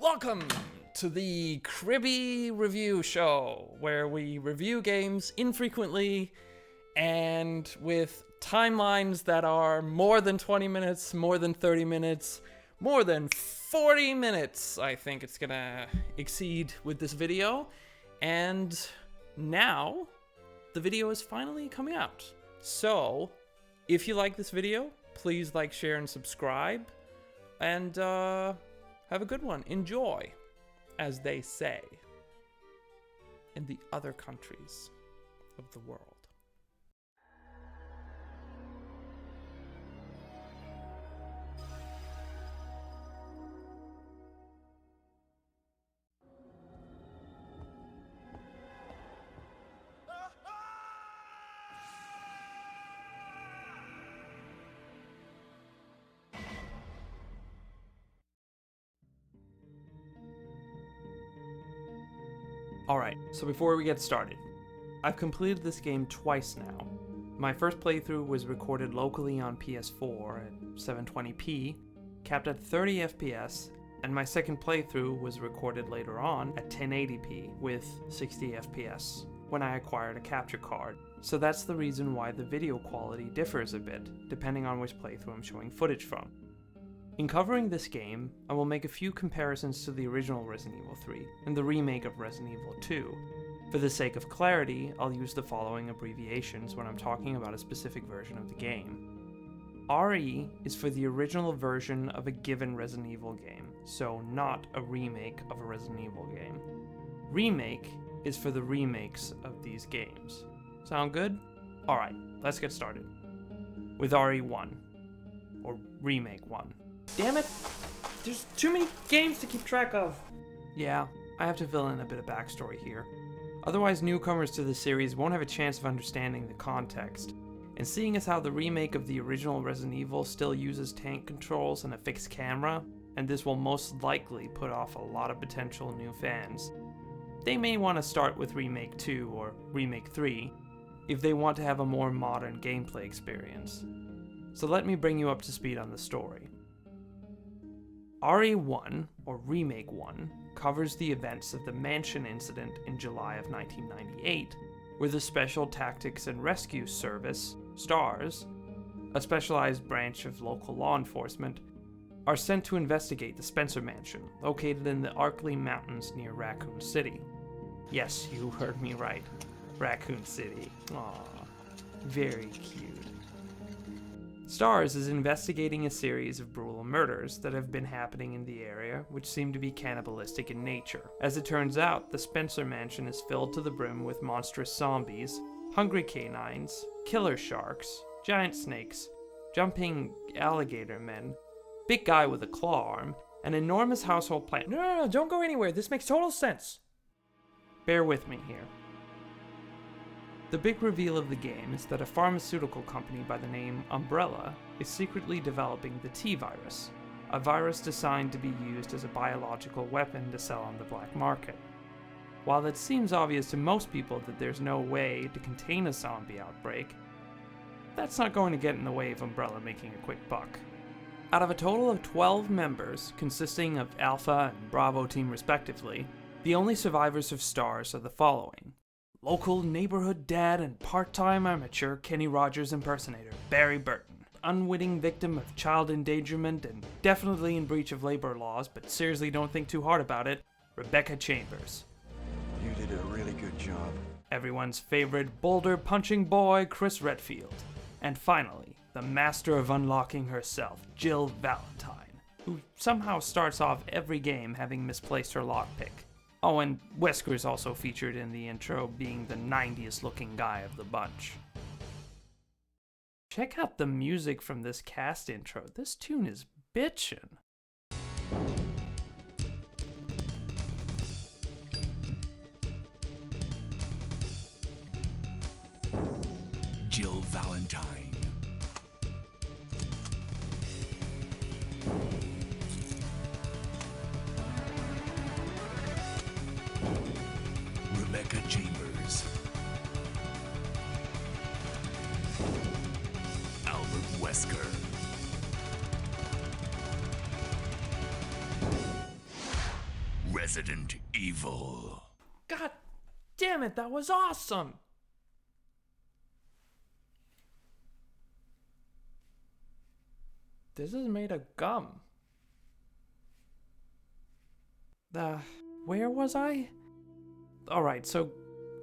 Welcome to the Kribby review show, where we review games infrequently and with timelines that are more than 20 minutes, more than 30 minutes, more than 40 minutes. I think it's gonna exceed with this video. And now the video is finally coming out. So if you like this video, please like, share, and subscribe. And have a good one. Enjoy, as they say in the other countries of the world. Alright, so before we get started, I've completed this game twice now. My first playthrough was recorded locally on PS4 at 720p, capped at 30 FPS, and my second playthrough was recorded later on at 1080p with 60 FPS when I acquired a capture card. So that's the reason why the video quality differs a bit, depending on which playthrough I'm showing footage from. In covering this game, I will make a few comparisons to the original Resident Evil 3 and the remake of Resident Evil 2. For the sake of clarity, I'll use the following abbreviations when I'm talking about a specific version of the game. RE is for the original version of a given Resident Evil game, so not a remake of a Resident Evil game. Remake is for the remakes of these games. Sound good? Alright, let's get started. With RE1, or Remake 1. Damn it! There's too many games to keep track of! Yeah, I have to fill in a bit of backstory here. Otherwise, newcomers to the series won't have a chance of understanding the context. And seeing as how the remake of the original Resident Evil still uses tank controls and a fixed camera, and this will most likely put off a lot of potential new fans, they may want to start with Remake 2 or Remake 3 if they want to have a more modern gameplay experience. So let me bring you up to speed on the story. RE1, or Remake 1, covers the events of the Mansion incident in July of 1998, where the Special Tactics and Rescue Service, STARS, a specialized branch of local law enforcement, are sent to investigate the Spencer Mansion, located in the Arkley Mountains near Raccoon City. Yes, you heard me right. Raccoon City. Aww, very cute. STARS is investigating a series of brutal murders that have been happening in the area, which seem to be cannibalistic in nature. As it turns out, the Spencer Mansion is filled to the brim with monstrous zombies, hungry canines, killer sharks, giant snakes, jumping alligator men, big guy with a claw arm, an enormous household plant. No, don't go anywhere. This makes total sense. Bear with me here. The big reveal of the game is that a pharmaceutical company by the name Umbrella is secretly developing the T-virus, a virus designed to be used as a biological weapon to sell on the black market. While it seems obvious to most people that there's no way to contain a zombie outbreak, that's not going to get in the way of Umbrella making a quick buck. Out of a total of 12 members, consisting of Alpha and Bravo team respectively, the only survivors of STARS are the following. Local neighborhood dad and part-time amateur Kenny Rogers impersonator Barry Burton. Unwitting victim of child endangerment and definitely in breach of labor laws, but seriously don't think too hard about it, Rebecca Chambers. You did a really good job. Everyone's favorite boulder punching boy Chris Redfield. And finally, the master of unlocking herself, Jill Valentine, who somehow starts off every game having misplaced her lockpick. Oh, and Wesker's also featured in the intro, being the 90s looking guy of the bunch. Check out the music from this cast intro. This tune is bitchin'. Jill Valentine. Rebecca Chambers. Albert Wesker. Resident Evil. God damn it, that was awesome! This is made of gum. Where was I? Alright, so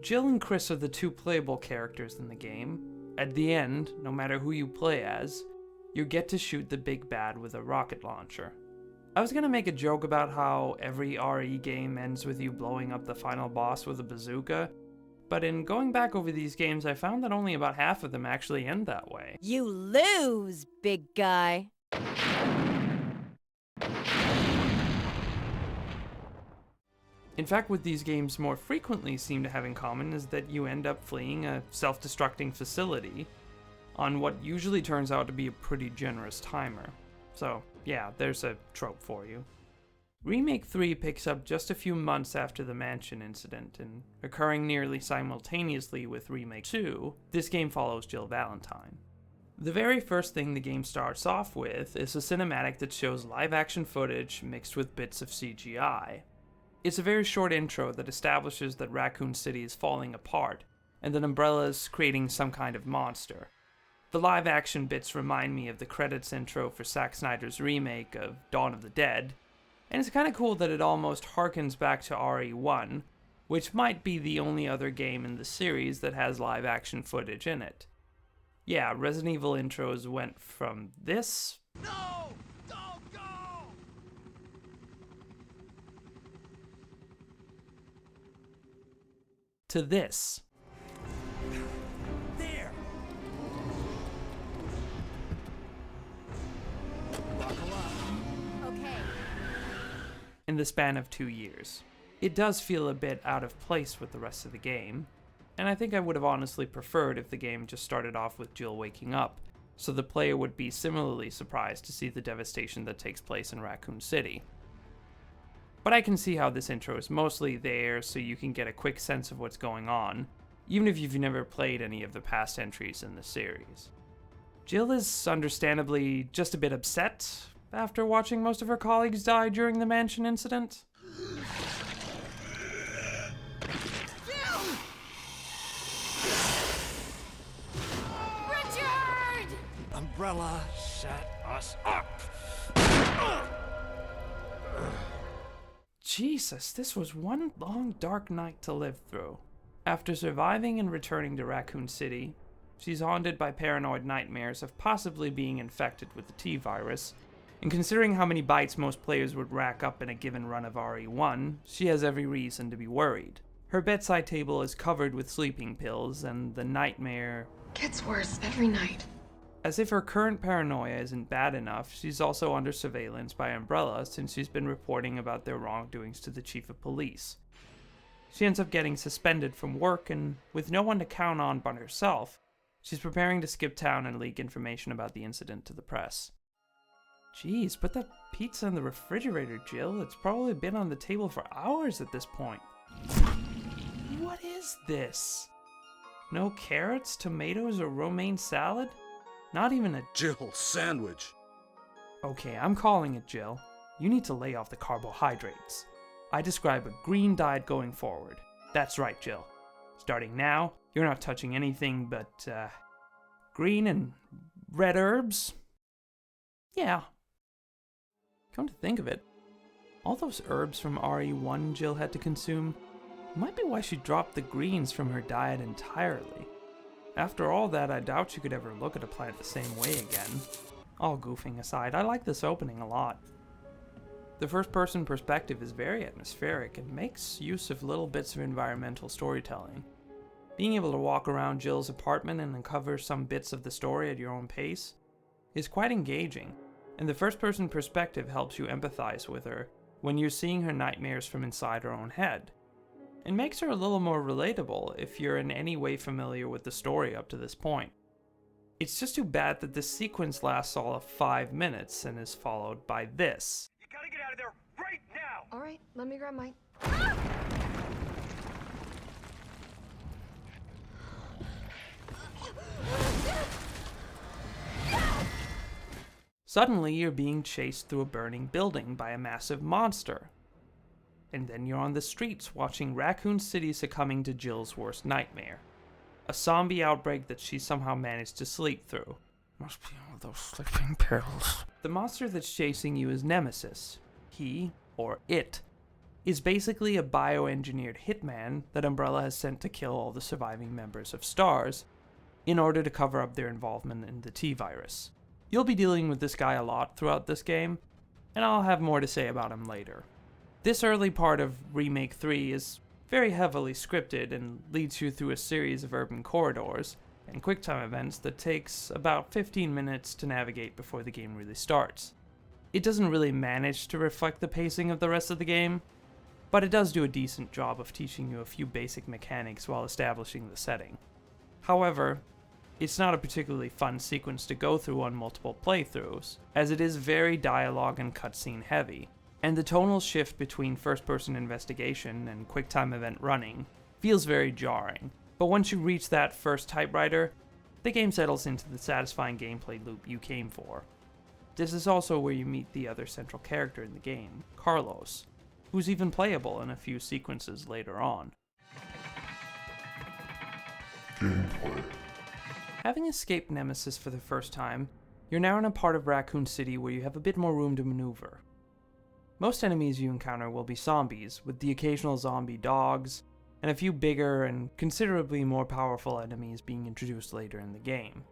Jill and Chris are the two playable characters in the game. At the end, no matter who you play as, you get to shoot the big bad with a rocket launcher. I was gonna make a joke about how every RE game ends with you blowing up the final boss with a bazooka, but in going back over these games, I found that only about half of them actually end that way. You lose, big guy. In fact, what these games more frequently seem to have in common is that you end up fleeing a self-destructing facility on what usually turns out to be a pretty generous timer. So, yeah, there's a trope for you. Remake 3 picks up just a few months after the mansion incident, and occurring nearly simultaneously with Remake 2, this game follows Jill Valentine. The very first thing the game starts off with is a cinematic that shows live-action footage mixed with bits of CGI. It's a very short intro that establishes that Raccoon City is falling apart, and that Umbrella is creating some kind of monster. The live-action bits remind me of the credits intro for Zack Snyder's remake of Dawn of the Dead, and it's kinda cool that it almost harkens back to RE1, which might be the only other game in the series that has live-action footage in it. Yeah, Resident Evil intros went from this... No! Don't go! to this. There! Okay. In the span of 2 years. It does feel a bit out of place with the rest of the game, and I think I would have honestly preferred if the game just started off with Jill waking up, so the player would be similarly surprised to see the devastation that takes place in Raccoon City. But I can see how this intro is mostly there so you can get a quick sense of what's going on, even if you've never played any of the past entries in the series. Jill is understandably just a bit upset after watching most of her colleagues die during the mansion incident. Richard! Umbrella set us up. Jesus, this was one long dark night to live through. After surviving and returning to Raccoon City, she's haunted by paranoid nightmares of possibly being infected with the T-virus, and considering how many bites most players would rack up in a given run of RE1, she has every reason to be worried. Her bedside table is covered with sleeping pills, and the nightmare gets worse every night. As if her current paranoia isn't bad enough, she's also under surveillance by Umbrella since she's been reporting about their wrongdoings to the chief of police. She ends up getting suspended from work, and with no one to count on but herself, she's preparing to skip town and leak information about the incident to the press. Jeez, put that pizza in the refrigerator, Jill. It's probably been on the table for hours at this point. What is this? No carrots, tomatoes, or romaine salad? Not even a... Jill sandwich. Okay, I'm calling it, Jill. You need to lay off the carbohydrates. I describe a green diet going forward. That's right, Jill. Starting now, you're not touching anything but, green and red herbs? Yeah. Come to think of it, all those herbs from RE1 Jill had to consume might be why she dropped the greens from her diet entirely. After all that, I doubt she could ever look at a plant the same way again. All goofing aside, I like this opening a lot. The first-person perspective is very atmospheric and makes use of little bits of environmental storytelling. Being able to walk around Jill's apartment and uncover some bits of the story at your own pace is quite engaging, and the first-person perspective helps you empathize with her when you're seeing her nightmares from inside her own head. It makes her a little more relatable if you're in any way familiar with the story up to this point. It's just too bad that this sequence lasts all of 5 minutes and is followed by this. You gotta get out of there right now! All right, let me grab mine. Suddenly, you're being chased through a burning building by a massive monster. and then you're on the streets watching Raccoon City succumbing to Jill's worst nightmare. A zombie outbreak that she somehow managed to sleep through. Must be all those sleeping pills. The monster that's chasing you is Nemesis. He, or it, is basically a bioengineered hitman that Umbrella has sent to kill all the surviving members of STARS in order to cover up their involvement in the T-virus. You'll be dealing with this guy a lot throughout this game, and I'll have more to say about him later. This early part of Remake 3 is very heavily scripted and leads you through a series of urban corridors and QuickTime events that takes about 15 minutes to navigate before the game really starts. It doesn't really manage to reflect the pacing of the rest of the game, but it does do a decent job of teaching you a few basic mechanics while establishing the setting. However, it's not a particularly fun sequence to go through on multiple playthroughs, as it is very dialogue and cutscene heavy, and the tonal shift between first-person investigation and QuickTime event running feels very jarring. But once you reach that first typewriter, the game settles into the satisfying gameplay loop you came for. This is also where you meet the other central character in the game, Carlos, who's even playable in a few sequences later on. Gameplay. Having escaped Nemesis for the first time, you're now in a part of Raccoon City where you have a bit more room to maneuver. Most enemies you encounter will be zombies, with the occasional zombie dogs, and a few bigger and considerably more powerful enemies being introduced later in the game.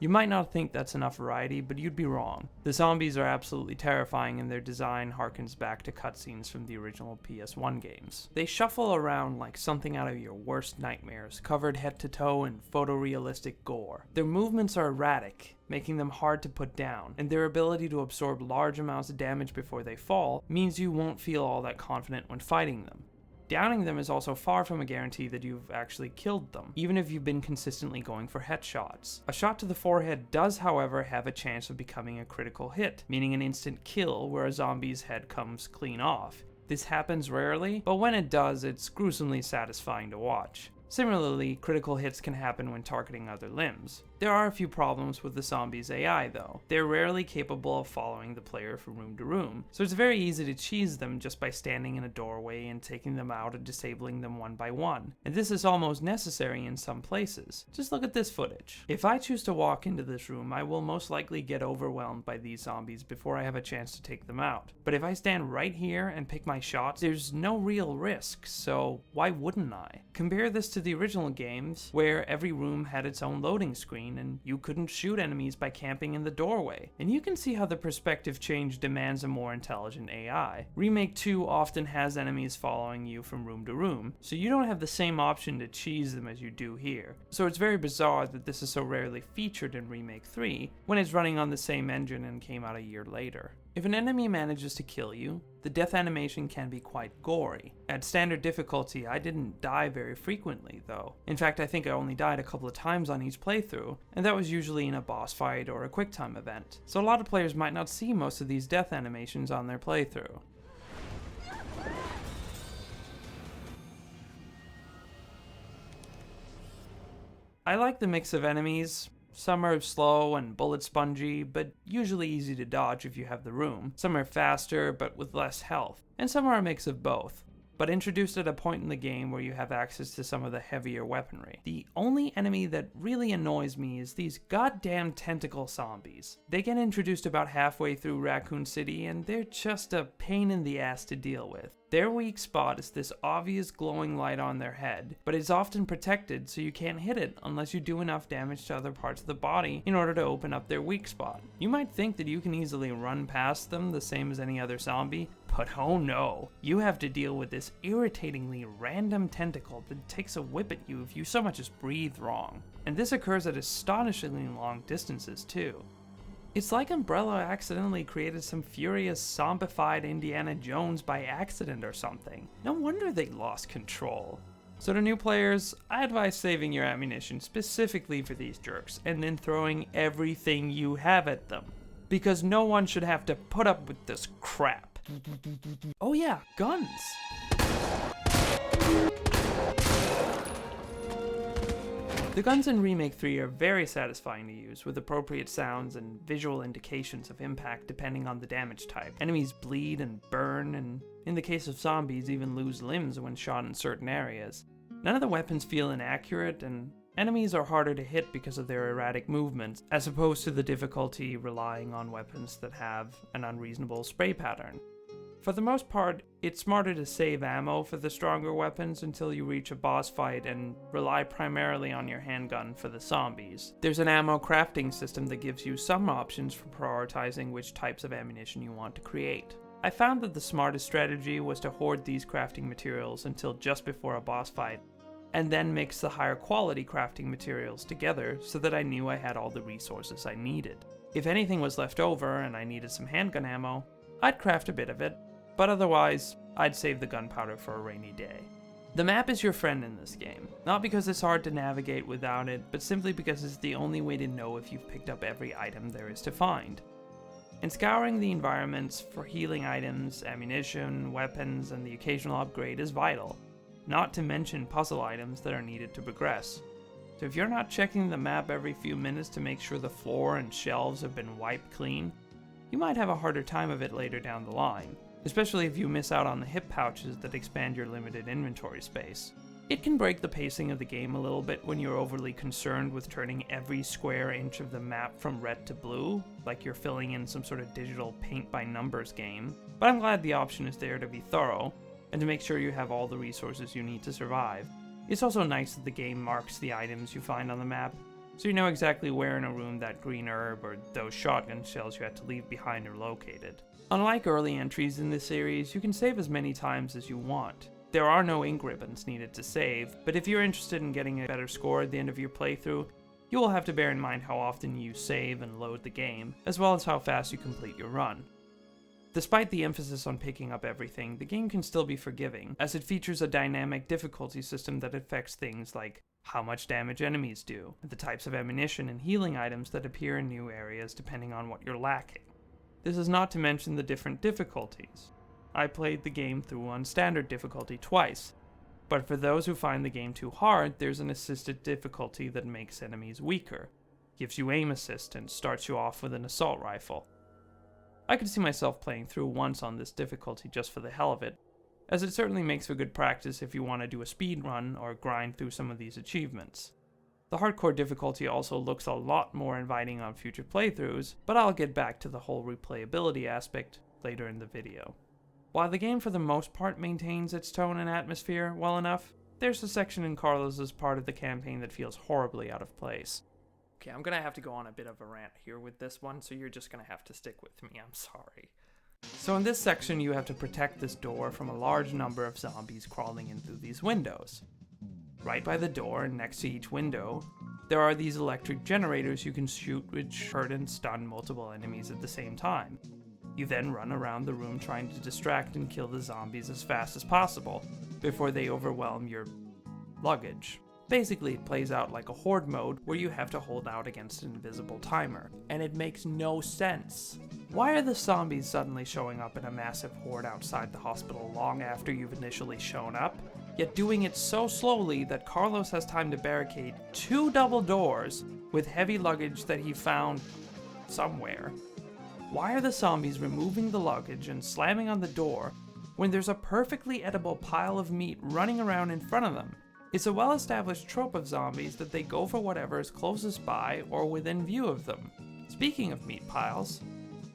You might not think that's enough variety, but you'd be wrong. The zombies are absolutely terrifying and their design harkens back to cutscenes from the original PS1 games. They shuffle around like something out of your worst nightmares, covered head to toe in photorealistic gore. Their movements are erratic, making them hard to put down, and their ability to absorb large amounts of damage before they fall means you won't feel all that confident when fighting them. Downing them is also far from a guarantee that you've actually killed them, even if you've been consistently going for headshots. A shot to the forehead does, however, have a chance of becoming a critical hit, meaning an instant kill where a zombie's head comes clean off. This happens rarely, but when it does, it's gruesomely satisfying to watch. Similarly, critical hits can happen when targeting other limbs. There are a few problems with the zombies' AI though. They're rarely capable of following the player from room to room, so it's very easy to cheese them just by standing in a doorway and taking them out and disabling them one by one. And this is almost necessary in some places. Just look at this footage. If I choose to walk into this room, I will most likely get overwhelmed by these zombies before I have a chance to take them out. But if I stand right here and pick my shots, there's no real risk, so why wouldn't I? Compare this to the original games, where every room had its own loading screen and you couldn't shoot enemies by camping in the doorway. And you can see how the perspective change demands a more intelligent AI. Remake 2 often has enemies following you from room to room, so you don't have the same option to cheese them as you do here. So it's very bizarre that this is so rarely featured in Remake 3, when it's running on the same engine and came out a year later. If an enemy manages to kill you, the death animation can be quite gory. At standard difficulty, I didn't die very frequently though. In fact, I think I only died a couple of times on each playthrough, and that was usually in a boss fight or a QuickTime event. So a lot of players might not see most of these death animations on their playthrough. I like the mix of enemies. Some are slow and bullet spongy, but usually easy to dodge if you have the room. Some are faster, but with less health. And some are a mix of both, but introduced at a point in the game where you have access to some of the heavier weaponry. The only enemy that really annoys me is these goddamn tentacle zombies. They get introduced about halfway through Raccoon City, and they're just a pain in the ass to deal with. Their weak spot is this obvious glowing light on their head, but it's often protected so you can't hit it unless you do enough damage to other parts of the body in order to open up their weak spot. You might think that you can easily run past them the same as any other zombie, but oh no, you have to deal with this irritatingly random tentacle that takes a whip at you if you so much as breathe wrong. And this occurs at astonishingly long distances too. It's like Umbrella accidentally created some furious zombified Indiana Jones by accident or something. No wonder they lost control. So to new players, I advise saving your ammunition specifically for these jerks and then throwing everything you have at them. Because no one should have to put up with this crap. Oh yeah, guns! The guns in Remake 3 are very satisfying to use, with appropriate sounds and visual indications of impact depending on the damage type. Enemies bleed and burn burn, and in the case of zombies, even lose limbs when shot in certain areas. None of the weapons feel inaccurate, and enemies are harder to hit because of their erratic movements, as opposed to the difficulty relying on weapons that have an unreasonable spray pattern. For the most part, it's smarter to save ammo for the stronger weapons until you reach a boss fight and rely primarily on your handgun for the zombies. There's an ammo crafting system that gives you some options for prioritizing which types of ammunition you want to create. I found that the smartest strategy was to hoard these crafting materials until just before a boss fight, and then mix the higher quality crafting materials together so that I knew I had all the resources I needed. If anything was left over and I needed some handgun ammo, I'd craft a bit of it, but otherwise, I'd save the gunpowder for a rainy day. The map is your friend in this game, not because it's hard to navigate without it, but simply because it's the only way to know if you've picked up every item there is to find. And scouring the environments for healing items, ammunition, weapons, and the occasional upgrade is vital, not to mention puzzle items that are needed to progress. So if you're not checking the map every few minutes to make sure the floor and shelves have been wiped clean, you might have a harder time of it later down the line, especially if you miss out on the hip pouches that expand your limited inventory space. It can break the pacing of the game a little bit when you're overly concerned with turning every square inch of the map from red to blue, like you're filling in some sort of digital paint-by-numbers game, but I'm glad the option is there to be thorough, and to make sure you have all the resources you need to survive. It's also nice that the game marks the items you find on the map, so you know exactly where in a room that green herb or those shotgun shells you had to leave behind are located. Unlike early entries in this series, you can save as many times as you want. There are no ink ribbons needed to save, but if you're interested in getting a better score at the end of your playthrough, you will have to bear in mind how often you save and load the game, as well as how fast you complete your run. Despite the emphasis on picking up everything, the game can still be forgiving, as it features a dynamic difficulty system that affects things like how much damage enemies do, and the types of ammunition and healing items that appear in new areas depending on what you're lacking. This is not to mention the different difficulties. I played the game through on standard difficulty twice, but for those who find the game too hard, there's an assisted difficulty that makes enemies weaker, gives you aim assist, and starts you off with an assault rifle. I could see myself playing through once on this difficulty just for the hell of it, as it certainly makes for good practice if you want to do a speed run or grind through some of these achievements. The hardcore difficulty also looks a lot more inviting on future playthroughs, but I'll get back to the whole replayability aspect later in the video. While the game for the most part maintains its tone and atmosphere well enough, there's a section in Carlos's part of the campaign that feels horribly out of place. Okay, I'm gonna have to go on a bit of a rant here with this one, so you're just gonna have to stick with me, I'm sorry. So in this section, you have to protect this door from a large number of zombies crawling in through these windows. Right by the door, and next to each window, there are these electric generators you can shoot which hurt and stun multiple enemies at the same time. You then run around the room trying to distract and kill the zombies as fast as possible, before they overwhelm your luggage. Basically, it plays out like a horde mode where you have to hold out against an invisible timer, and it makes no sense. Why are the zombies suddenly showing up in a massive horde outside the hospital long after you've initially shown up, yet doing it so slowly that Carlos has time to barricade 2 double doors with heavy luggage that he found somewhere? Why are the zombies removing the luggage and slamming on the door when there's a perfectly edible pile of meat running around in front of them? It's a well-established trope of zombies that they go for whatever is closest by or within view of them. Speaking of meat piles,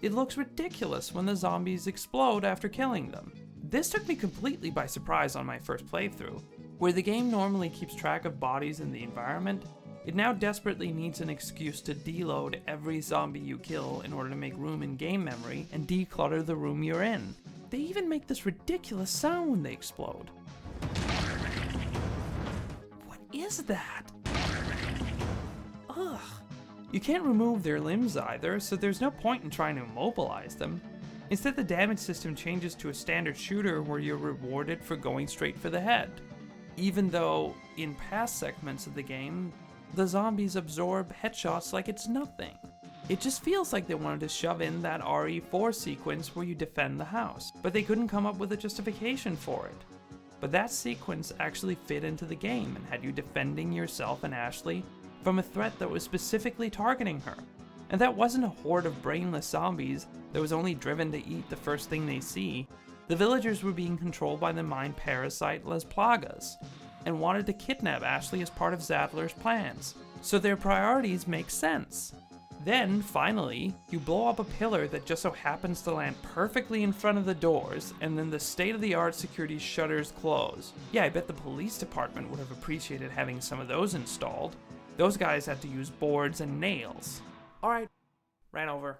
it looks ridiculous when the zombies explode after killing them. This took me completely by surprise on my first playthrough. Where the game normally keeps track of bodies in the environment, it now desperately needs an excuse to deload every zombie you kill in order to make room in game memory and declutter the room you're in. They even make this ridiculous sound when they explode. What is that? Ugh. You can't remove their limbs either, so there's no point in trying to immobilize them. Instead, the damage system changes to a standard shooter where you're rewarded for going straight for the head. Even though, in past segments of the game, the zombies absorb headshots like it's nothing. It just feels like they wanted to shove in that RE4 sequence where you defend the house, but they couldn't come up with a justification for it. But that sequence actually fit into the game and had you defending yourself and Ashley from a threat that was specifically targeting her. And that wasn't a horde of brainless zombies that was only driven to eat the first thing they see. The villagers were being controlled by the mind parasite Las Plagas, and wanted to kidnap Ashley as part of Zadler's plans, so their priorities make sense. Then, finally, you blow up a pillar that just so happens to land perfectly in front of the doors, and then the state-of-the-art security shutters close. Yeah, I bet the police department would have appreciated having some of those installed. Those guys had to use boards and nails. Alright, ran over.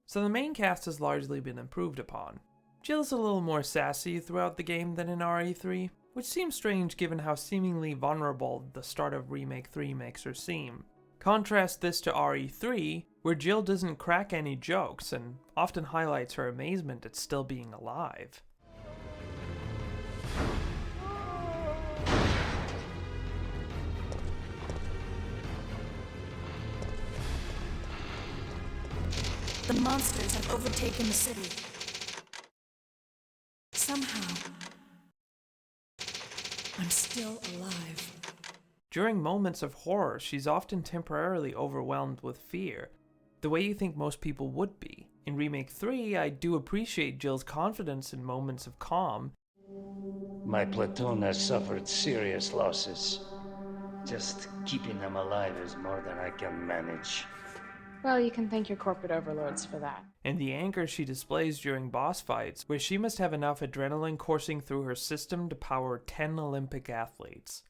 So the main cast has largely been improved upon. Jill's a little more sassy throughout the game than in RE3, which seems strange given how seemingly vulnerable the start of Remake 3 makes her seem. Contrast this to RE3, where Jill doesn't crack any jokes and often highlights her amazement at still being alive. The monsters have overtaken the city. Somehow, I'm still alive. During moments of horror, she's often temporarily overwhelmed with fear, the way you think most people would be. In Remake 3, I do appreciate Jill's confidence in moments of calm. My platoon has suffered serious losses. Just keeping them alive is more than I can manage. Well, you can thank your corporate overlords for that. And the anger she displays during boss fights, where she must have enough adrenaline coursing through her system to power 10 Olympic athletes.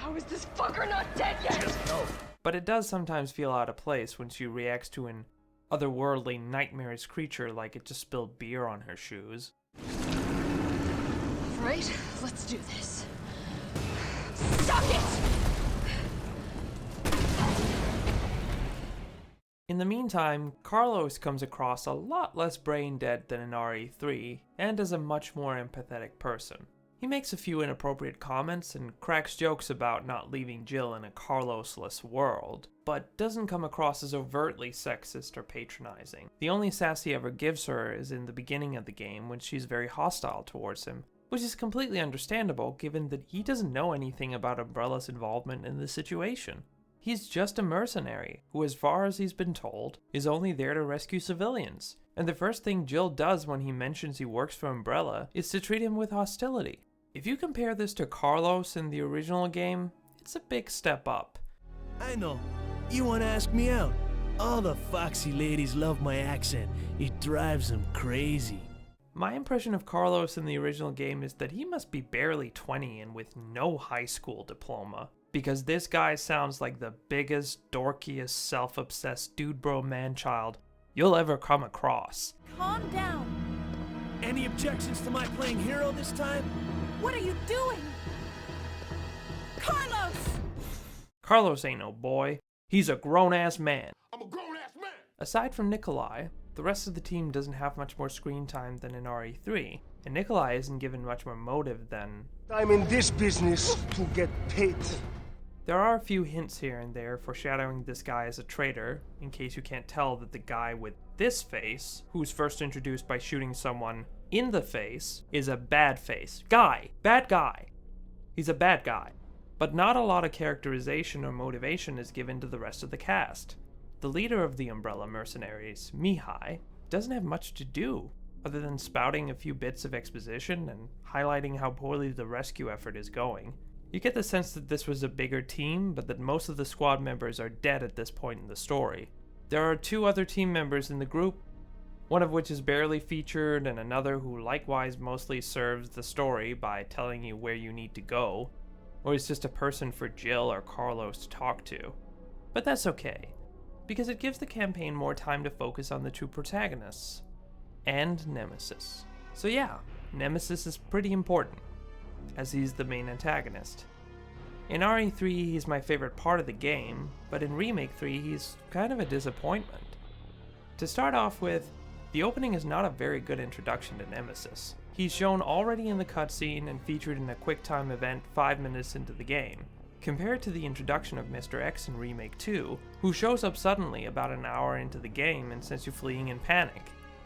How is this fucker not dead yet? Just no. But it does sometimes feel out of place when she reacts to an otherworldly, nightmarish creature like it just spilled beer on her shoes. Right, let's do this. Suck it! In the meantime, Carlos comes across a lot less brain dead than in RE3, and as a much more empathetic person. He makes a few inappropriate comments and cracks jokes about not leaving Jill in a Carlos-less world, but doesn't come across as overtly sexist or patronizing. The only sass he ever gives her is in the beginning of the game when she's very hostile towards him, which is completely understandable given that he doesn't know anything about Umbrella's involvement in the situation. He's just a mercenary, who as far as he's been told, is only there to rescue civilians. And the first thing Jill does when he mentions he works for Umbrella is to treat him with hostility. If you compare this to Carlos in the original game, it's a big step up. I know. You wanna ask me out? All the foxy ladies love my accent. It drives them crazy. My impression of Carlos in the original game is that he must be barely 20 and with no high school diploma. Because this guy sounds like the biggest, dorkiest, self-obsessed dude bro man-child you'll ever come across. Calm down. Any objections to my playing hero this time? What are you doing? Carlos! Carlos ain't no boy. He's a grown-ass man. I'm a grown-ass man! Aside from Nikolai, the rest of the team doesn't have much more screen time than in RE3, and Nikolai isn't given much more motive than... I'm in this business to get paid. There are a few hints here and there foreshadowing this guy as a traitor, in case you can't tell that the guy with this face, who's first introduced by shooting someone in the face, is a bad face. Bad guy. He's a bad guy. But not a lot of characterization or motivation is given to the rest of the cast. The leader of the Umbrella mercenaries, Mihai, doesn't have much to do, other than spouting a few bits of exposition and highlighting how poorly the rescue effort is going. You get the sense that this was a bigger team, but that most of the squad members are dead at this point in the story. There are 2 other team members in the group, one of which is barely featured and another who likewise mostly serves the story by telling you where you need to go, or is just a person for Jill or Carlos to talk to. But that's okay, because it gives the campaign more time to focus on the 2 protagonists, and Nemesis. So yeah, Nemesis is pretty important, as he's the main antagonist. In RE3, he's my favorite part of the game, but in Remake 3, he's kind of a disappointment. To start off with, the opening is not a very good introduction to Nemesis. He's shown already in the cutscene and featured in a QuickTime event 5 minutes into the game, compared to the introduction of Mr. X in Remake 2, who shows up suddenly about an hour into the game and sends you fleeing in panic.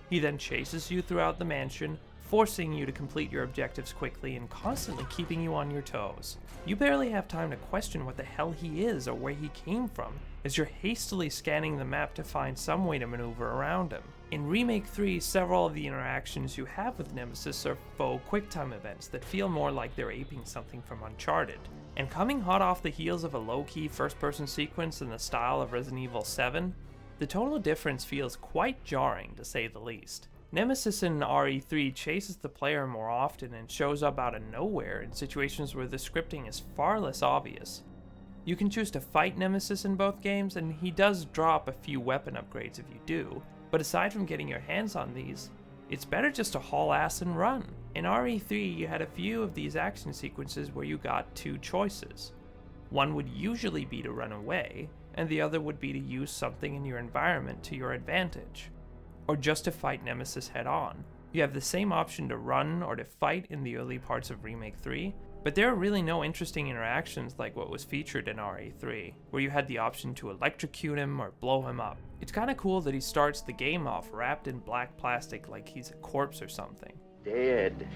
He then chases you throughout the mansion, forcing you to complete your objectives quickly and constantly keeping you on your toes. You barely have time to question what the hell he is or where he came from, as you're hastily scanning the map to find some way to maneuver around him. In Remake 3, several of the interactions you have with Nemesis are faux QuickTime events that feel more like they're aping something from Uncharted. And coming hot off the heels of a low-key first-person sequence in the style of Resident Evil 7, the tonal difference feels quite jarring to say the least. Nemesis in RE3 chases the player more often and shows up out of nowhere in situations where the scripting is far less obvious. You can choose to fight Nemesis in both games, and he does drop a few weapon upgrades if you do, but aside from getting your hands on these, it's better just to haul ass and run. In RE3 you had a few of these action sequences where you got two choices. One would usually be to run away, and the other would be to use something in your environment to your advantage, or just to fight Nemesis head on. You have the same option to run or to fight in the early parts of Remake 3, but there are really no interesting interactions like what was featured in RE3, where you had the option to electrocute him or blow him up. It's kinda cool that he starts the game off wrapped in black plastic like he's a corpse or something. Dead.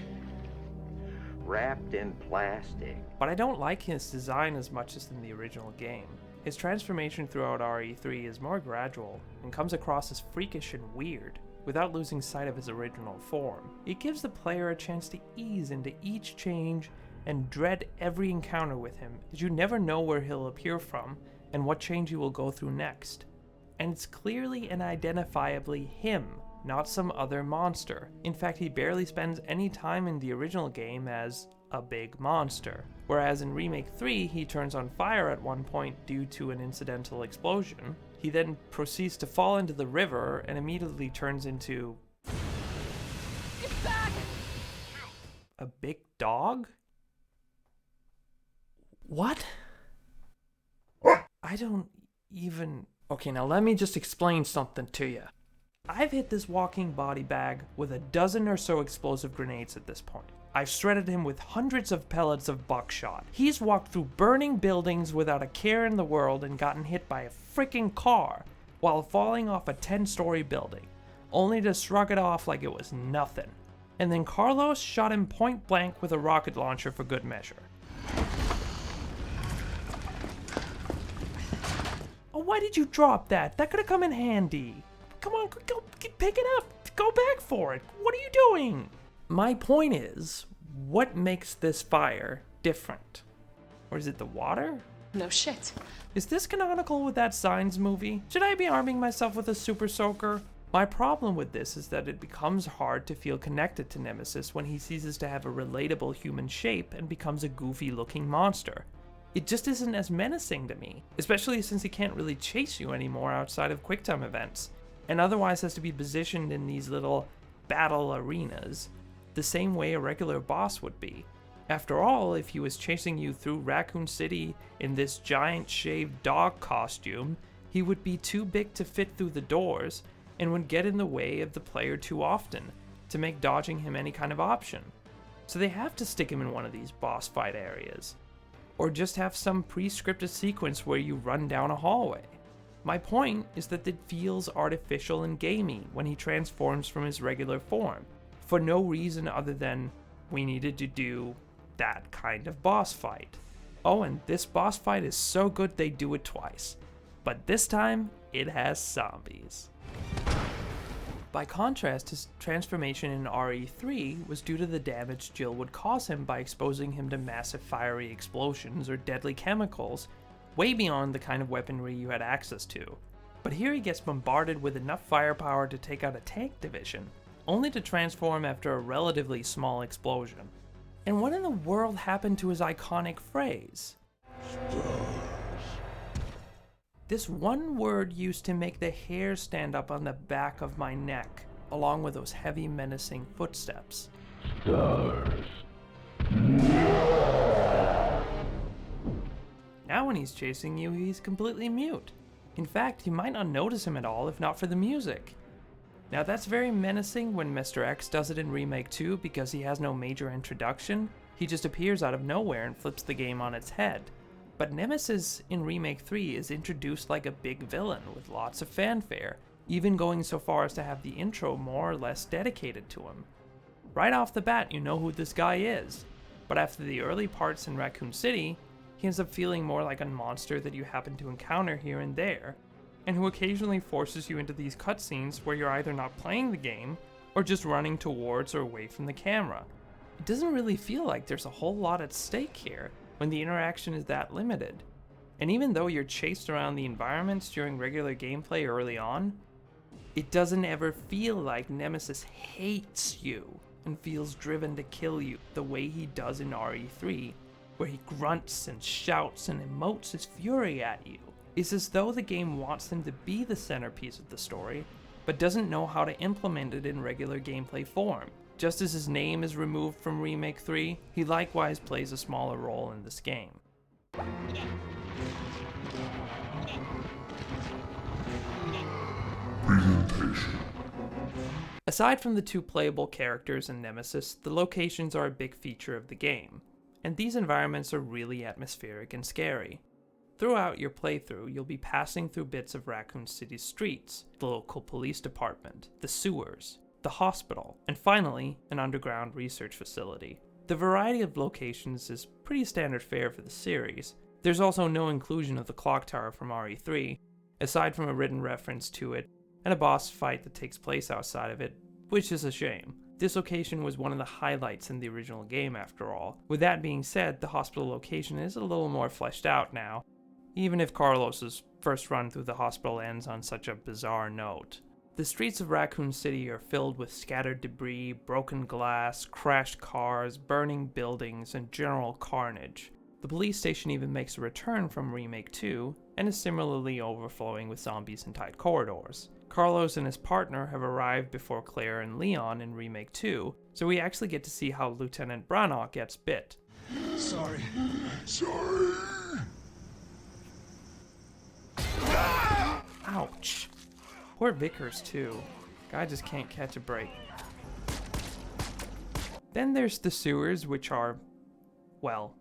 Wrapped in plastic. But I don't like his design as much as in the original game. His transformation throughout RE3 is more gradual and comes across as freakish and weird, without losing sight of his original form. It gives the player a chance to ease into each change and dread every encounter with him, as you never know where he'll appear from and what change you will go through next. And it's clearly and identifiably him, not some other monster. In fact, he barely spends any time in the original game as a big monster, whereas in Remake 3 he turns on fire at one point due to an incidental explosion. He then proceeds to fall into the river and immediately turns into... Get back! A big dog? What? I don't even... Okay, now let me just explain something to you. I've hit this walking body bag with a dozen or so explosive grenades at this point. I've shredded him with hundreds of pellets of buckshot. He's walked through burning buildings without a care in the world and gotten hit by a freaking car while falling off a 10-story building, only to shrug it off like it was nothing. And then Carlos shot him point blank with a rocket launcher for good measure. Oh, why did you drop that? That could have come in handy. Come on, go pick it up. Go back for it. What are you doing? My point is, what makes this fire different? Or is it the water? No shit. Is this canonical with that Signs movie? Should I be arming myself with a super soaker? My problem with this is that it becomes hard to feel connected to Nemesis when he ceases to have a relatable human shape and becomes a goofy looking monster. It just isn't as menacing to me, especially since he can't really chase you anymore outside of QuickTime events, and otherwise has to be positioned in these little battle arenas, the same way a regular boss would be. After all, if he was chasing you through Raccoon City in this giant shaved dog costume, he would be too big to fit through the doors and would get in the way of the player too often to make dodging him any kind of option. So they have to stick him in one of these boss fight areas, or just have some pre-scripted sequence where you run down a hallway. My point is that it feels artificial and gamey when he transforms from his regular form, for no reason other than we needed to do that kind of boss fight. Oh, and this boss fight is so good they do it twice, but this time it has zombies. By contrast, his transformation in RE3 was due to the damage Jill would cause him by exposing him to massive fiery explosions or deadly chemicals, way beyond the kind of weaponry you had access to. But here he gets bombarded with enough firepower to take out a tank division, only to transform after a relatively small explosion. And what in the world happened to his iconic phrase? This one word used to make the hair stand up on the back of my neck, along with those heavy, menacing footsteps. Stars. Now when he's chasing you, he's completely mute. In fact, you might not notice him at all if not for the music. Now that's very menacing when Mr. X does it in Remake 2 because he has no major introduction. He just appears out of nowhere and flips the game on its head. But Nemesis in Remake 3 is introduced like a big villain with lots of fanfare, even going so far as to have the intro more or less dedicated to him. Right off the bat, you know who this guy is. But after the early parts in Raccoon City, he ends up feeling more like a monster that you happen to encounter here and there, and who occasionally forces you into these cutscenes where you're either not playing the game, or just running towards or away from the camera. It doesn't really feel like there's a whole lot at stake here, when the interaction is that limited. And even though you're chased around the environments during regular gameplay early on, it doesn't ever feel like Nemesis hates you and feels driven to kill you the way he does in RE3, where he grunts and shouts and emotes his fury at you. It's as though the game wants him to be the centerpiece of the story, but doesn't know how to implement it in regular gameplay form. Just as his name is removed from Remake 3, he likewise plays a smaller role in this game. Presentation. Aside from the two playable characters and Nemesis, the locations are a big feature of the game, and these environments are really atmospheric and scary. Throughout your playthrough, you'll be passing through bits of Raccoon City's streets, the local police department, the sewers, the hospital, and finally, an underground research facility. The variety of locations is pretty standard fare for the series. There's also no inclusion of the clock tower from RE3, aside from a written reference to it, and a boss fight that takes place outside of it, which is a shame. This location was one of the highlights in the original game after all. With that being said, the hospital location is a little more fleshed out now, even if Carlos's first run through the hospital ends on such a bizarre note. The streets of Raccoon City are filled with scattered debris, broken glass, crashed cars, burning buildings, and general carnage. The police station even makes a return from Remake 2, and is similarly overflowing with zombies in tight corridors. Carlos and his partner have arrived before Claire and Leon in Remake 2, so we actually get to see how Lieutenant Branagh gets bit. Sorry. Ouch. Poor Vickers too. Guy just can't catch a break. Then there's the sewers, which are, well,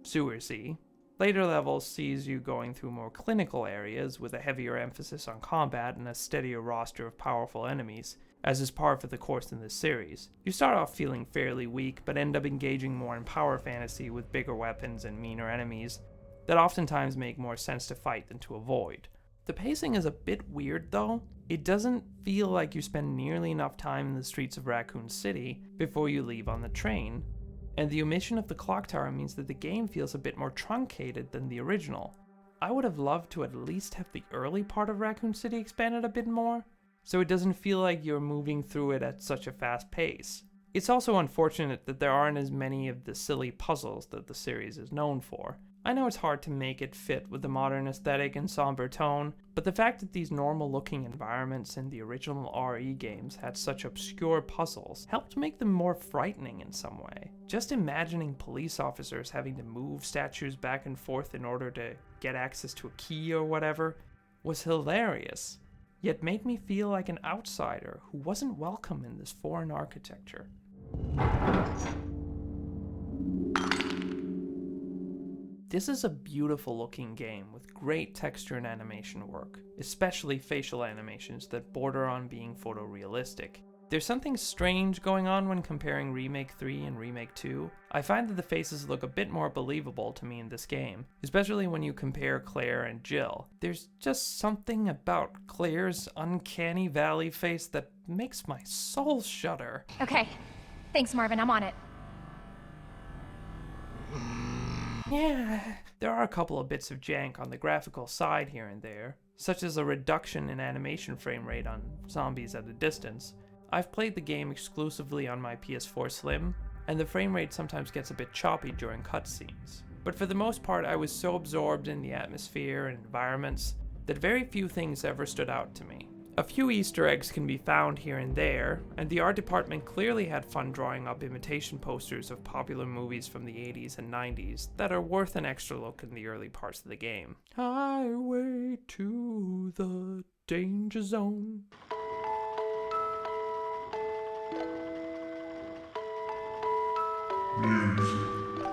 sewersy. Later levels sees you going through more clinical areas with a heavier emphasis on combat and a steadier roster of powerful enemies, as is par for the course in this series. You start off feeling fairly weak, but end up engaging more in power fantasy with bigger weapons and meaner enemies that oftentimes make more sense to fight than to avoid. The pacing is a bit weird though. It doesn't feel like you spend nearly enough time in the streets of Raccoon City before you leave on the train, and the omission of the clock tower means that the game feels a bit more truncated than the original. I would have loved to at least have the early part of Raccoon City expanded a bit more, so it doesn't feel like you're moving through it at such a fast pace. It's also unfortunate that there aren't as many of the silly puzzles that the series is known for. I know it's hard to make it fit with the modern aesthetic and somber tone, but the fact that these normal-looking environments in the original RE games had such obscure puzzles helped make them more frightening in some way. Just imagining police officers having to move statues back and forth in order to get access to a key or whatever was hilarious, yet made me feel like an outsider who wasn't welcome in this foreign architecture. This is a beautiful looking game with great texture and animation work, especially facial animations that border on being photorealistic. There's something strange going on when comparing Remake 3 and Remake 2. I find that the faces look a bit more believable to me in this game, especially when you compare Claire and Jill. There's just something about Claire's uncanny valley face that makes my soul shudder. Okay. Thanks, Marvin. I'm on it. Yeah, there are a couple of bits of jank on the graphical side here and there, such as a reduction in animation frame rate on zombies at a distance. I've played the game exclusively on my PS4 Slim, and the frame rate sometimes gets a bit choppy during cutscenes. But for the most part, I was so absorbed in the atmosphere and environments that very few things ever stood out to me. A few Easter eggs can be found here and there, and the art department clearly had fun drawing up imitation posters of popular movies from the 80s and 90s that are worth an extra look in the early parts of the game. Highway to the danger zone. Music.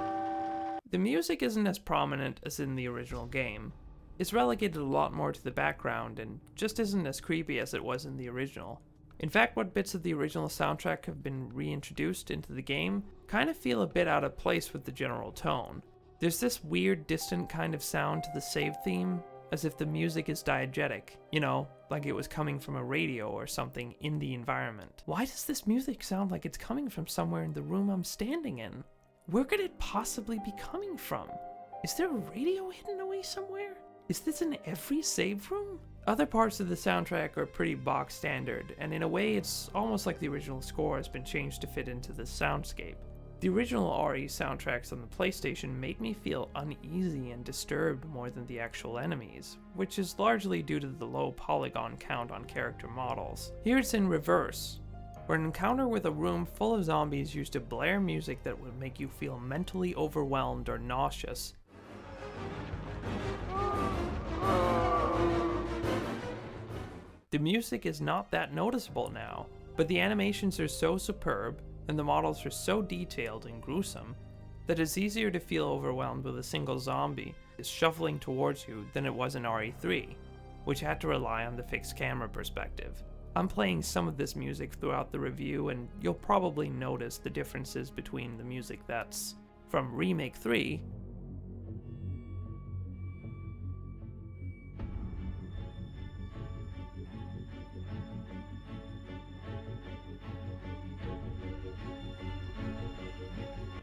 The music isn't as prominent as in the original game. It's relegated a lot more to the background and just isn't as creepy as it was in the original. In fact, what bits of the original soundtrack have been reintroduced into the game kind of feel a bit out of place with the general tone. There's this weird, distant kind of sound to the save theme, as if the music is diegetic, you know, like it was coming from a radio or something in the environment. Why does this music sound like it's coming from somewhere in the room I'm standing in? Where could it possibly be coming from? Is there a radio hidden away somewhere? Is this in every save room? Other parts of the soundtrack are pretty box standard, and in a way it's almost like the original score has been changed to fit into the soundscape. The original RE soundtracks on the PlayStation made me feel uneasy and disturbed more than the actual enemies, which is largely due to the low polygon count on character models. Here it's in reverse, where an encounter with a room full of zombies used to blare music that would make you feel mentally overwhelmed or nauseous. The music is not that noticeable now, but the animations are so superb and the models are so detailed and gruesome that it's easier to feel overwhelmed with a single zombie is shuffling towards you than it was in RE3, which had to rely on the fixed camera perspective. I'm playing some of this music throughout the review, and you'll probably notice the differences between the music that's from Remake 3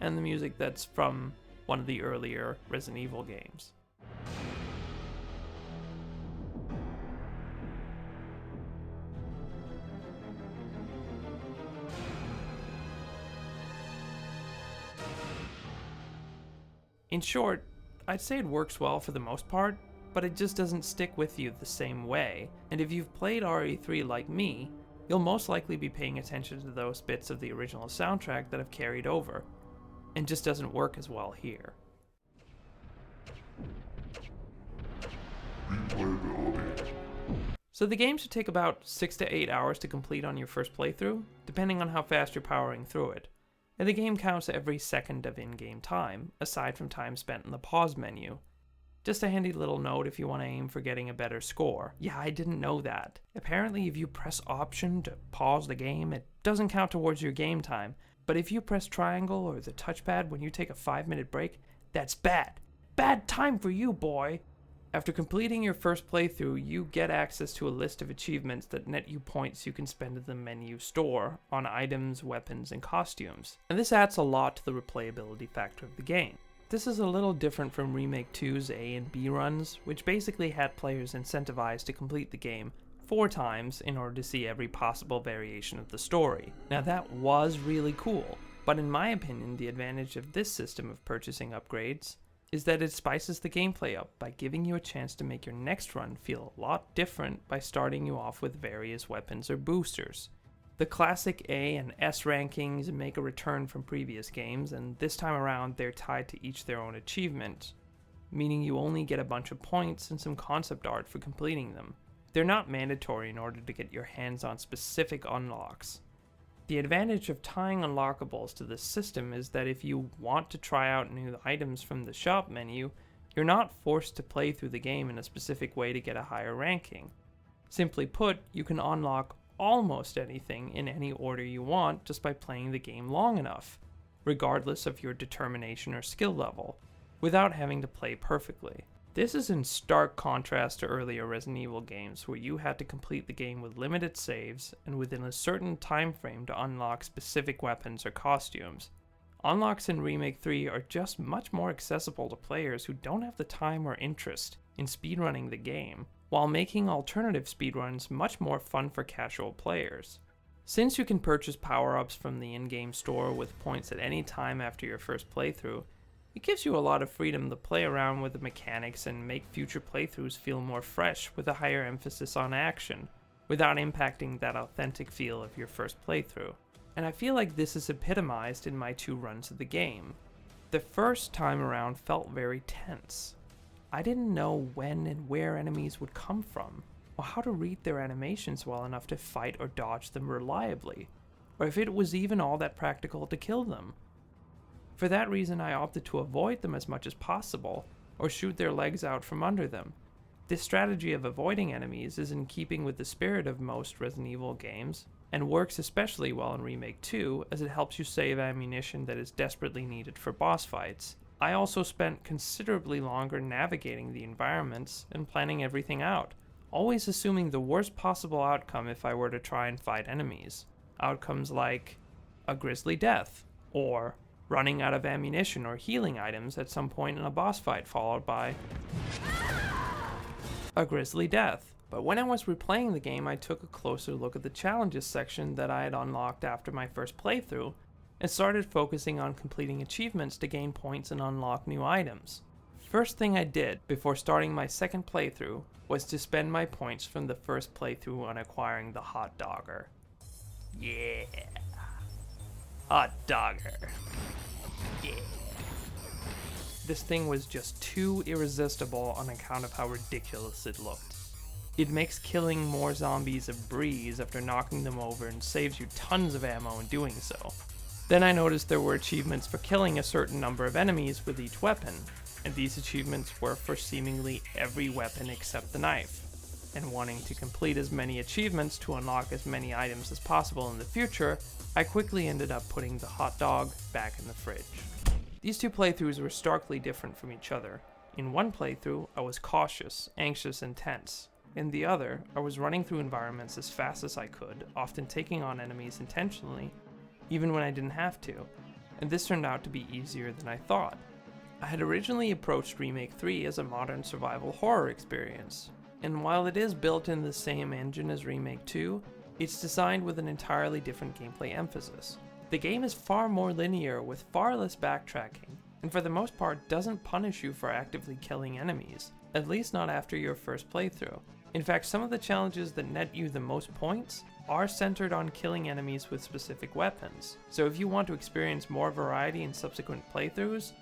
and the music that's from one of the earlier Resident Evil games. In short, I'd say it works well for the most part, but it just doesn't stick with you the same way, and if you've played RE3 like me, you'll most likely be paying attention to those bits of the original soundtrack that have carried over, and just doesn't work as well here. Replayability. So the game should take about 6 to 8 hours to complete on your first playthrough, depending on how fast you're powering through it. And the game counts every second of in-game time, aside from time spent in the pause menu. Just a handy little note if you want to aim for getting a better score. Yeah, I didn't know that. Apparently if you press Option to pause the game, it doesn't count towards your game time. But if you press triangle or the touchpad when you take a 5-minute break, that's bad. Bad time for you, boy! After completing your first playthrough, you get access to a list of achievements that net you points you can spend in the menu store on items, weapons, and costumes. And this adds a lot to the replayability factor of the game. This is a little different from Remake 2's A and B runs, which basically had players incentivized to complete the game 4 times in order to see every possible variation of the story. Now that was really cool, but in my opinion the advantage of this system of purchasing upgrades is that it spices the gameplay up by giving you a chance to make your next run feel a lot different by starting you off with various weapons or boosters. The classic A and S rankings make a return from previous games, and this time around they're tied to each their own achievement, meaning you only get a bunch of points and some concept art for completing them. They're not mandatory in order to get your hands on specific unlocks. The advantage of tying unlockables to this system is that if you want to try out new items from the shop menu, you're not forced to play through the game in a specific way to get a higher ranking. Simply put, you can unlock almost anything in any order you want just by playing the game long enough, regardless of your determination or skill level, without having to play perfectly. This is in stark contrast to earlier Resident Evil games where you had to complete the game with limited saves and within a certain time frame to unlock specific weapons or costumes. Unlocks in Remake 3 are just much more accessible to players who don't have the time or interest in speedrunning the game, while making alternative speedruns much more fun for casual players. Since you can purchase power-ups from the in-game store with points at any time after your first playthrough, it gives you a lot of freedom to play around with the mechanics and make future playthroughs feel more fresh with a higher emphasis on action, without impacting that authentic feel of your first playthrough. And I feel like this is epitomized in my 2 runs of the game. The first time around felt very tense. I didn't know when and where enemies would come from, or how to read their animations well enough to fight or dodge them reliably, or if it was even all that practical to kill them. For that reason, I opted to avoid them as much as possible, or shoot their legs out from under them. This strategy of avoiding enemies is in keeping with the spirit of most Resident Evil games, and works especially well in Remake 2 as it helps you save ammunition that is desperately needed for boss fights. I also spent considerably longer navigating the environments and planning everything out, always assuming the worst possible outcome if I were to try and fight enemies. Outcomes like a grisly death, or running out of ammunition or healing items at some point in a boss fight, followed by a grisly death. But when I was replaying the game, I took a closer look at the challenges section that I had unlocked after my first playthrough, and started focusing on completing achievements to gain points and unlock new items. First thing I did before starting my second playthrough was to spend my points from the first playthrough on acquiring the hot dogger. Yeah. Hot dogger. Yeah. This thing was just too irresistible on account of how ridiculous it looked. It makes killing more zombies a breeze after knocking them over and saves you tons of ammo in doing so. Then I noticed there were achievements for killing a certain number of enemies with each weapon, and these achievements were for seemingly every weapon except the knife. And wanting to complete as many achievements to unlock as many items as possible in the future, I quickly ended up putting the hot dog back in the fridge. These two playthroughs were starkly different from each other. In one playthrough, I was cautious, anxious, and tense. In the other, I was running through environments as fast as I could, often taking on enemies intentionally, even when I didn't have to, and this turned out to be easier than I thought. I had originally approached Remake 3 as a modern survival horror experience, and while it is built in the same engine as Remake 2, it's designed with an entirely different gameplay emphasis. The game is far more linear with far less backtracking, and for the most part doesn't punish you for actively killing enemies, at least not after your first playthrough. In fact, some of the challenges that net you the most points are centered on killing enemies with specific weapons. So if you want to experience more variety in subsequent playthroughs,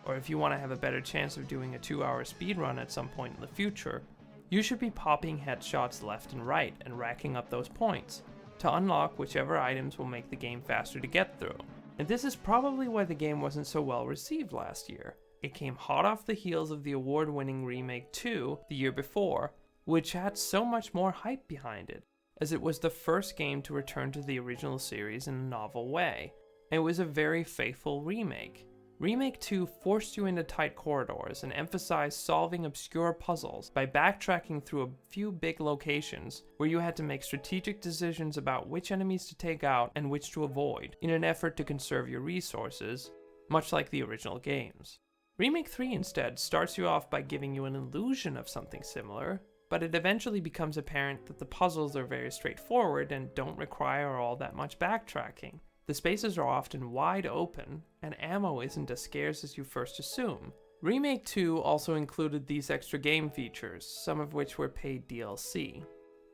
or if you want to have a better chance of doing a 2-hour speedrun at some point in the future, you should be popping headshots left and right and racking up those points to unlock whichever items will make the game faster to get through. And this is probably why the game wasn't so well received last year. It came hot off the heels of the award-winning Remake 2 the year before, which had so much more hype behind it, as it was the first game to return to the original series in a novel way, and it was a very faithful remake. Remake 2 forced you into tight corridors and emphasized solving obscure puzzles by backtracking through a few big locations where you had to make strategic decisions about which enemies to take out and which to avoid in an effort to conserve your resources, much like the original games. Remake 3 instead starts you off by giving you an illusion of something similar, but it eventually becomes apparent that the puzzles are very straightforward and don't require all that much backtracking. The spaces are often wide open, and ammo isn't as scarce as you first assume. Remake 2 also included these extra game features, some of which were paid DLC.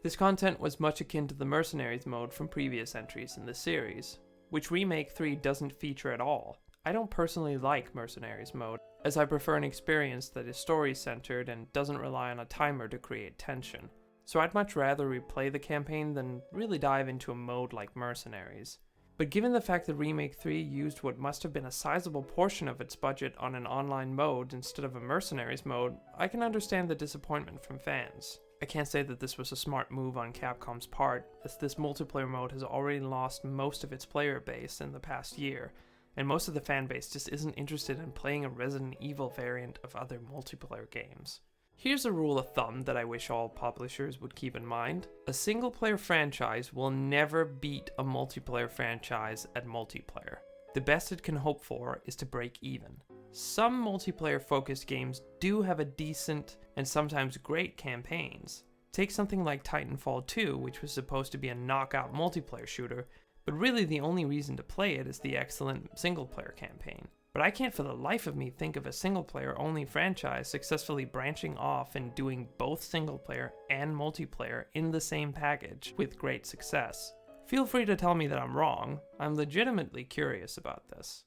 This content was much akin to the Mercenaries mode from previous entries in the series, which Remake 3 doesn't feature at all. I don't personally like Mercenaries mode, as I prefer an experience that is story-centered and doesn't rely on a timer to create tension. So I'd much rather replay the campaign than really dive into a mode like Mercenaries. But given the fact that Remake 3 used what must have been a sizable portion of its budget on an online mode instead of a Mercenaries mode, I can understand the disappointment from fans. I can't say that this was a smart move on Capcom's part, as this multiplayer mode has already lost most of its player base in the past year, and most of the fan base just isn't interested in playing a Resident Evil variant of other multiplayer games. Here's a rule of thumb that I wish all publishers would keep in mind. A single-player franchise will never beat a multiplayer franchise at multiplayer. The best it can hope for is to break even. Some multiplayer-focused games do have a decent and sometimes great campaigns. Take something like Titanfall 2, which was supposed to be a knockout multiplayer shooter, but really the only reason to play it is the excellent single-player campaign. But I can't for the life of me think of a single-player only franchise successfully branching off and doing both single-player and multiplayer in the same package with great success. Feel free to tell me that I'm wrong. I'm legitimately curious about this.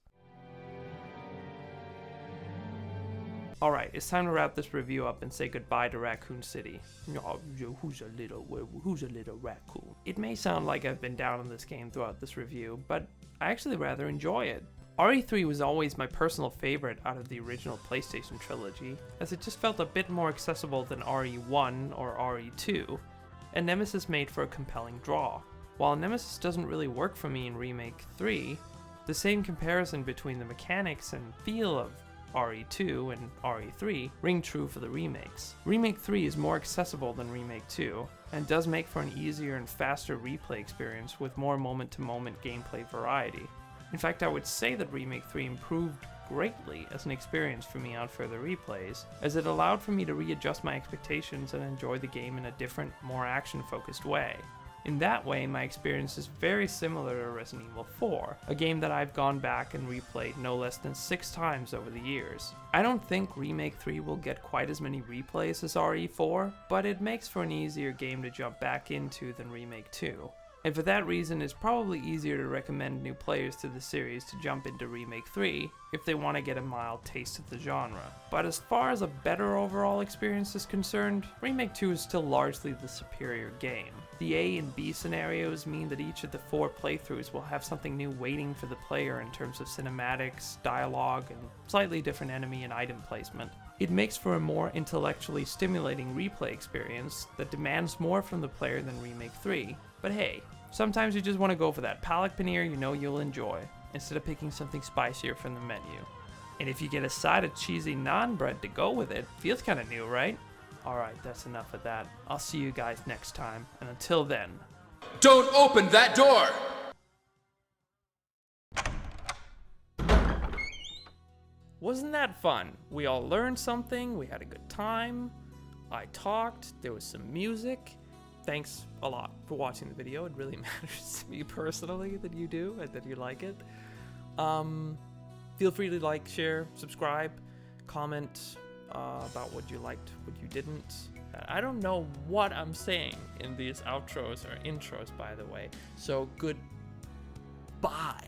Alright, it's time to wrap this review up and say goodbye to Raccoon City. Oh, who's a little raccoon? It may sound like I've been down on this game throughout this review, but I actually rather enjoy it. RE3 was always my personal favorite out of the original PlayStation trilogy, as it just felt a bit more accessible than RE1 or RE2, and Nemesis made for a compelling draw. While Nemesis doesn't really work for me in Remake 3, the same comparison between the mechanics and feel of RE2 and RE3 ring true for the remakes. Remake 3 is more accessible than Remake 2, and does make for an easier and faster replay experience with more moment-to-moment gameplay variety. In fact, I would say that Remake 3 improved greatly as an experience for me on further replays, as it allowed for me to readjust my expectations and enjoy the game in a different, more action-focused way. In that way, my experience is very similar to Resident Evil 4, a game that I've gone back and replayed no less than 6 times over the years. I don't think Remake 3 will get quite as many replays as RE4, but it makes for an easier game to jump back into than Remake 2. And for that reason, it's probably easier to recommend new players to the series to jump into Remake 3 if they want to get a mild taste of the genre. But as far as a better overall experience is concerned, Remake 2 is still largely the superior game. The A and B scenarios mean that each of the 4 playthroughs will have something new waiting for the player in terms of cinematics, dialogue, and slightly different enemy and item placement. It makes for a more intellectually stimulating replay experience that demands more from the player than Remake 3. But hey, sometimes you just want to go for that palate paneer you know you'll enjoy, instead of picking something spicier from the menu. And if you get a side of cheesy naan bread to go with it, feels kinda new, right? Alright, that's enough of that. I'll see you guys next time, and until then... Don't open that door! Wasn't that fun? We all learned something, we had a good time, I talked, there was some music. Thanks a lot for watching the video. It really matters to me personally that you do and that you like it. Feel free to like, share, subscribe, comment about what you liked, what you didn't. I don't know what I'm saying in these outros or intros, by the way. So goodbye.